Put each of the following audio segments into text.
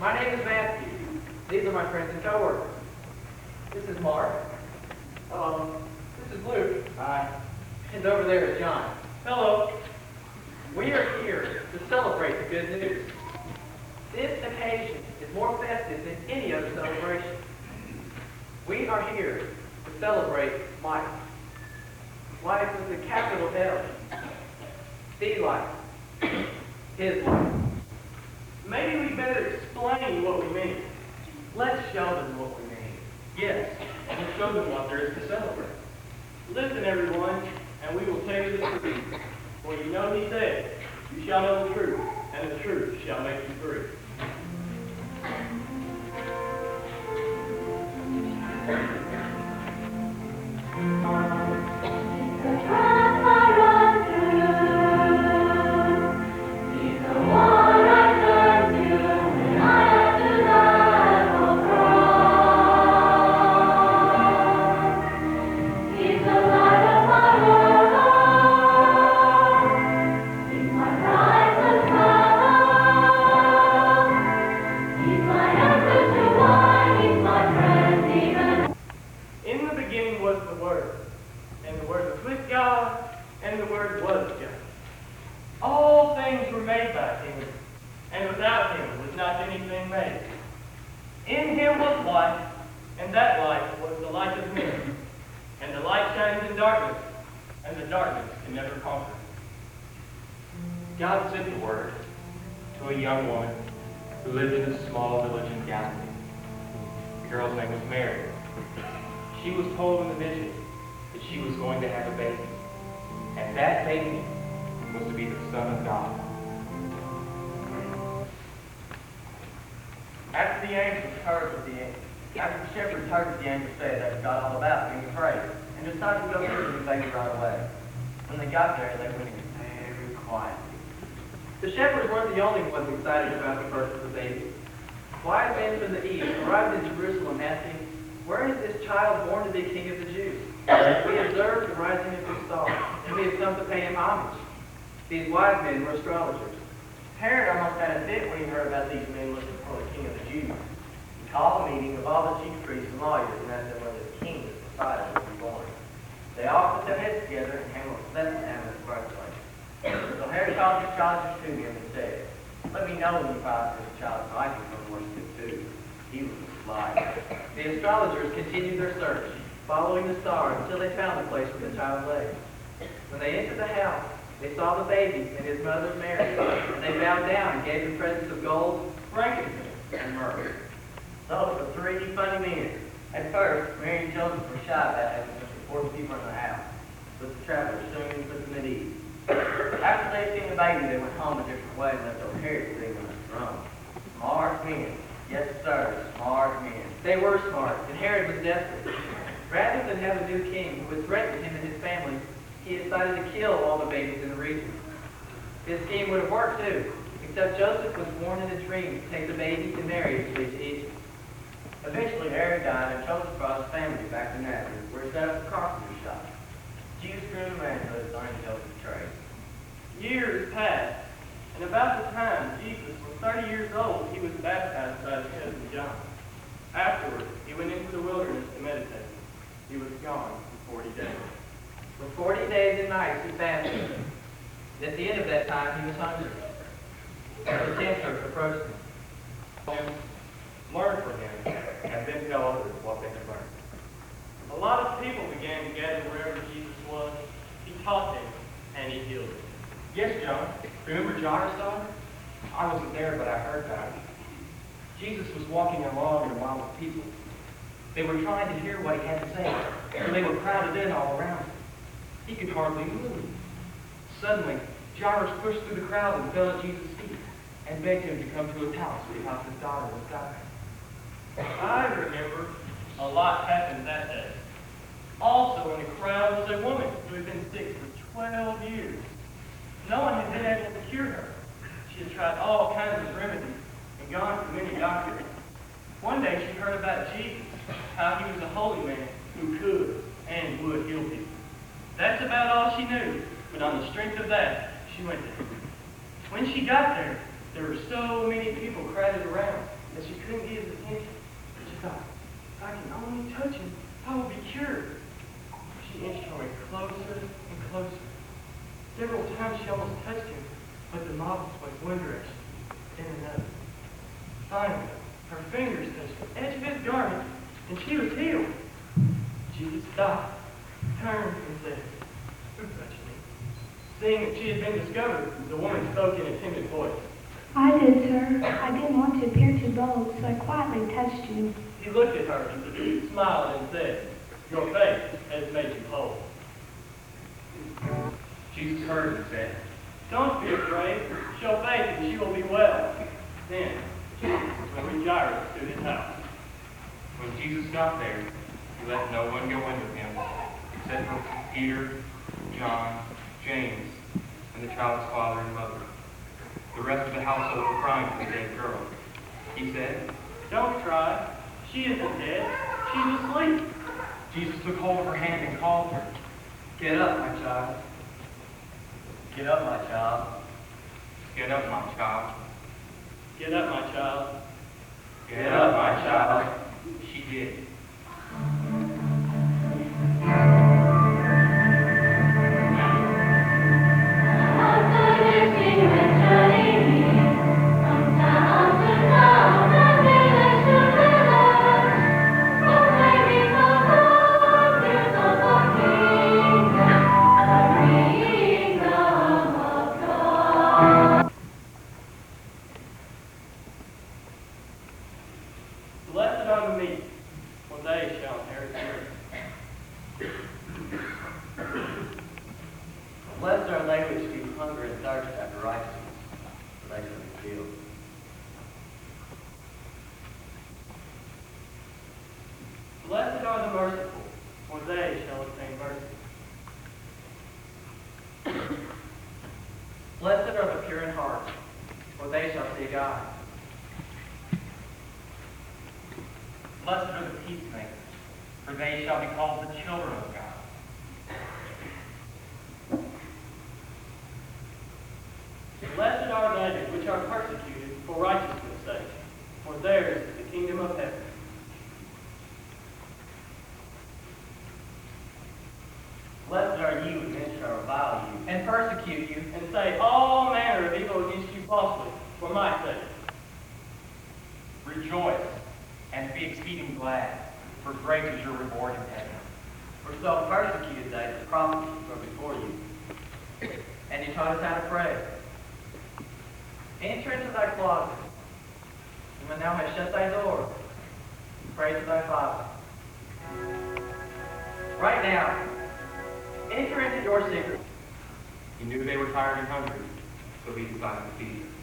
My name is Matthew. These are my friends and coworkers. This is Mark. Hello. This is Luke. Hi. And over there is John. Hello. We are here to celebrate the good news. This occasion is more festive than any other celebration. We are here to celebrate life. Life with a capital L. The life. His life. Maybe we better explain what we mean. Let's show them what we mean. Yes, we'll show them what there is to celebrate. Listen, everyone, and we will tell you the truth. For you know he said, you shall know the truth, and the truth shall make you free. All things were made by him, and without him was not anything made. In him was life, and that life was the light of men. And the light shines in darkness, and the darkness can never conquer. God sent the word to a young woman who lived in a small village in Galilee. The girl's name was Mary. She was told in the vision that she was going to have a baby, and that baby was to be the Son of God. After the shepherds heard what the angel said, they forgot all about being afraid, and decided to go visit the baby right away. When they got there, they went in very quietly. The shepherds weren't the only ones excited about the birth of the baby. Wise men from the east arrived in Jerusalem asking, "Where is this child born to be King of the Jews? We observed the rising of his star, and we have come to pay him homage." These wise men were astrologers. Herod almost had a fit when he heard about these men looking for the King of the Jews. He called a meeting of all the chief priests and lawyers and asked them whether the king of the Messiah would be born. They all put their heads together and came up with Bethlehem as the birthplace. So Herod called the astrologers to him and said, "Let me know when you find this child so I can come worship too." He was a liar. The astrologers continued their search, following the star until they found the place where the child lay. When they entered the house, they saw the baby and his mother Mary, and they bowed down and gave him presents of gold, frankincense, and myrrh. Those were three funny men. At first, Mary and Joseph were shy about having such important people in the house, but the travelers soon put them at ease. After they had seen the baby, they went home a different way and left old Herod sitting on his throne. Smart men. Yes, sir, smart men. They were smart, and Herod was desperate. Rather than have a new king who would threaten him and his family, he decided to kill all the babies in the region. His scheme would have worked too, except Joseph was warned in a dream to take the baby and Mary to flee to Egypt. Eventually, Herod died, and Joseph brought his family back to Nazareth, where he set up a carpenter shop. Jesus grew in manhood, learning Joseph's trade. Years passed, and about the time Jesus was 30 years old, he was baptized by his cousin John. Afterward, he went into the wilderness to meditate. He was gone for 40 days. For 40 days and nights he fasted. At the end of that time he was hungry. The tempter approached him. Learn from him, and then tell others what they have learned. A lot of people began to gather wherever Jesus was. He taught them, and he healed them. Yes, John. Remember Jairus' daughter? I wasn't there, but I heard about it. Jesus was walking along in a mob of people. They were trying to hear what he had to say, and they were crowded in all around him. He could hardly move. Suddenly, Jairus pushed through the crowd and fell at Jesus' feet and begged him to come to his house because his daughter was dying. I remember a lot happened that day. Also in the crowd was a woman who had been sick for 12 years. No one had been able to cure her. She had tried all kinds of remedies and gone to many doctors. One day she heard about Jesus, how he was a holy man who could and would heal people. That's about all she knew, but on the strength of that, she went there. When she got there, there were so many people crowded around Finally, her fingers touched the edge of his garment, and she was healed. Jesus stopped, turned, and said, "Who touched me?" Seeing that she had been discovered, the woman spoke in a timid voice. I did, sir. I didn't want to appear too bold, so I quietly touched you. He looked at her, smiled, and said, "Your faith has made you whole." Jesus heard and said, Don't be afraid. Show faith and she will be well. Then Jesus went Jairus to his house. when Jesus got there, he let no one go in with him, except for Peter, John, James, and the child's father and mother. The rest of the household were crying for the dead girl. He said, Don't cry. She isn't dead. She's asleep. Jesus took hold of her hand and called her. Get up, my child. Get up, my child. Get up, my child. Get up, my child. Get up, my child. She did. Blessed are the meek, for they shall inherit the earth. Blessed are they which do hunger and thirst after righteousness, for they shall be filled. Blessed are the merciful, for they shall obtain mercy. Blessed are the pure in heart, for they shall see God. Blessed are the peacemakers, for they shall be called the children of God. Blessed are they which are persecuted for righteousness' sake, for theirs is the kingdom of heaven. Blessed are you when men shall revile you, And persecute you, And say all manner of evil against you falsely, for my sake. Rejoice and be exceeding glad, for great is your reward in heaven. for so persecuted they the prophets who were before you. and you taught us how to pray. Enter into thy closet, and when thou hast shut thy door, pray to thy Father. Right now, enter into your secret. He knew they were tired and hungry, so he decided to feed them.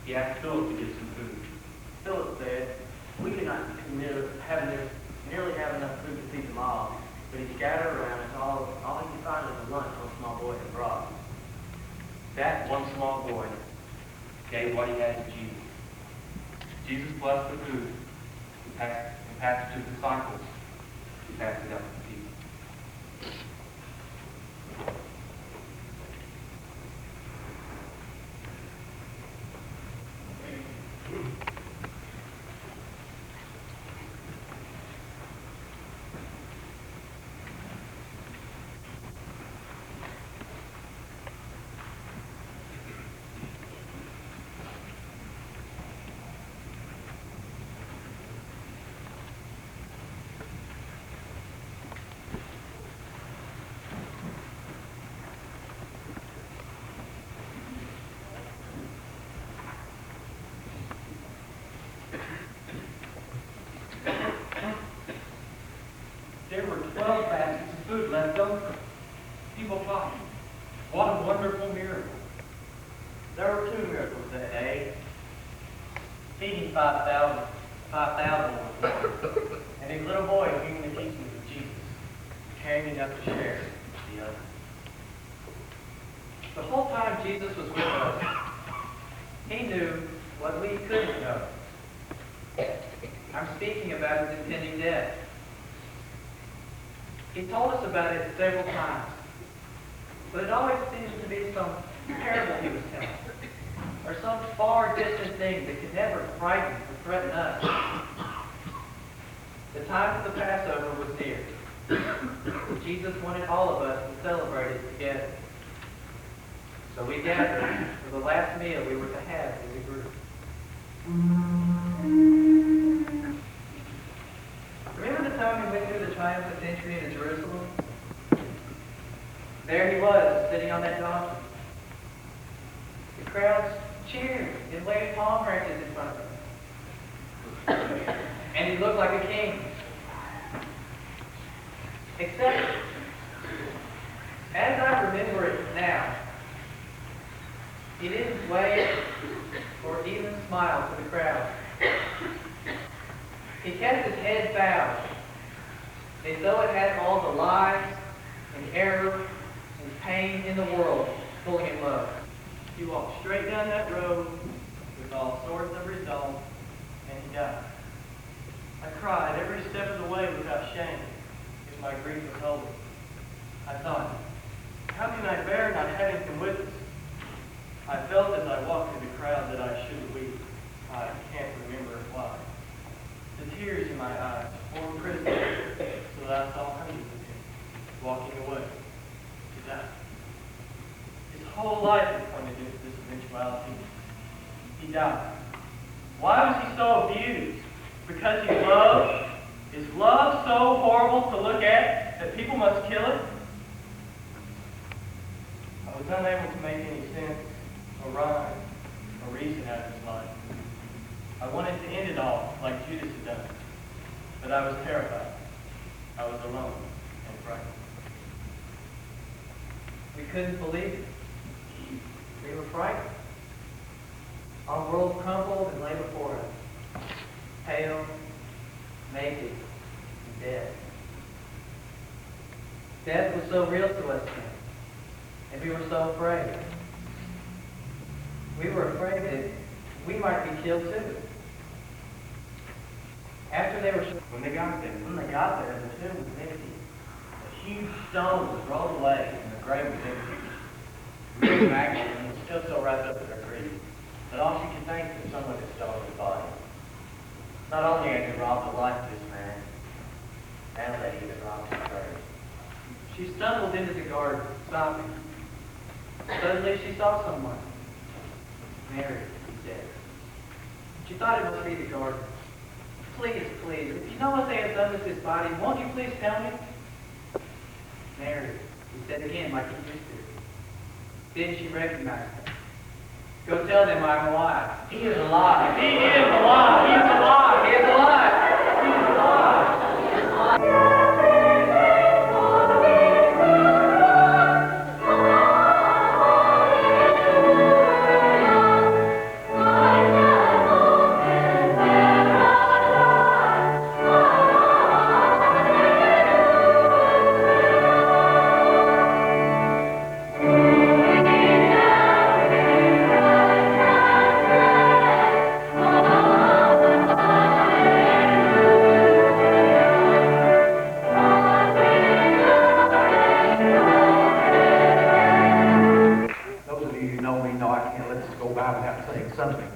He asked Philip to get some food. Philip said, we do not nearly have enough food to feed them all, but he scattered around and all he could find was a lunch one small boy had brought. That one small boy gave what he had to Jesus. Jesus blessed the food and passed it to the disciples, who passed it up to people. There were 12 baskets of food left over. People thought, what a wonderful miracle. There were two miracles that day. Feeding 5,000 was one, and a little boy hearing the teachings of Jesus, carrying enough to share with the other. The whole time Jesus was with us, he knew what we couldn't know. I'm speaking about his impending death. He told us about it several times, but it always seems to be some parable he was telling, or some far distant thing that could never frighten or threaten us. The time of the Passover was near. Jesus wanted all of us to celebrate it together. So we gathered for the last meal we were to have as a group. sitting on that donkey. The crowds cheered and waved palm branches in front of him. And he looked like a king. Except, as I remember it now, he didn't wave or even smile to the crowd. He kept his head bowed, as though it had all the lies and error and pain in the world pulling him low. He walked straight down that road with all sorts of results, and he died. I cried every step of the way without shame, because my grief was holy. I thought, how can I bear not having him with us? I felt as I walked through the crowd that I should weep. I can't remember why. The tears in my eyes formed crystals, so that I saw hundreds of him walking away to die. His whole life had pointed to this eventuality. He died. Why was he so abused? Because he loved? Is love so horrible to look at that people must kill it? I was unable to make any sense, or rhyme, or reason out of his life. I wanted to end it all like Judas had done, but I was terrified. I was alone and frightened. We couldn't believe it. We were frightened. Our world crumbled and lay before us, pale, naked, and dead. Death was so real to us then, and we were so afraid. We were afraid that we might be killed too. After they were When they got there, The tomb was empty. A huge stone was rolled away, and the grave was empty. Mary Magdalene was still so wrapped up in her grief that all she could think was someone had stolen his body. Not only had he robbed the life of this man, now that he had robbed his grave. She stumbled into the garden, sobbing. Suddenly she saw someone. Mary, he said. She thought it must be the gardener. Please, please, if you know what they have done with his body, won't you please tell me? Mary, he said again, like he used to. Then she recognized him. Go tell them I'm alive. He is alive. He is alive. He is alive. He is alive. He is alive. Those of you who know me know I can't let this go by without saying something.